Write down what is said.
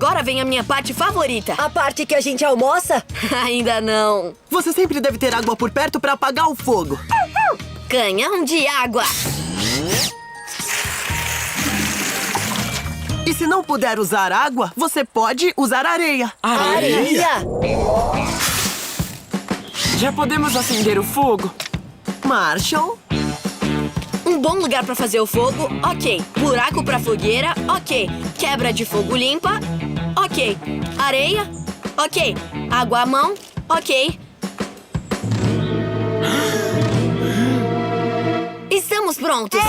Agora vem a minha parte favorita. A parte que a gente almoça? Ainda não. Você sempre deve ter água por perto pra apagar o fogo. Canhão de água. E se não puder usar água, você pode usar areia. Areia! Já podemos acender o fogo? Marshall? Um bom lugar pra fazer o fogo, ok. Buraco pra fogueira, ok. Quebra de fogo limpa, ok. Areia, ok. Água à mão, ok. Estamos prontos!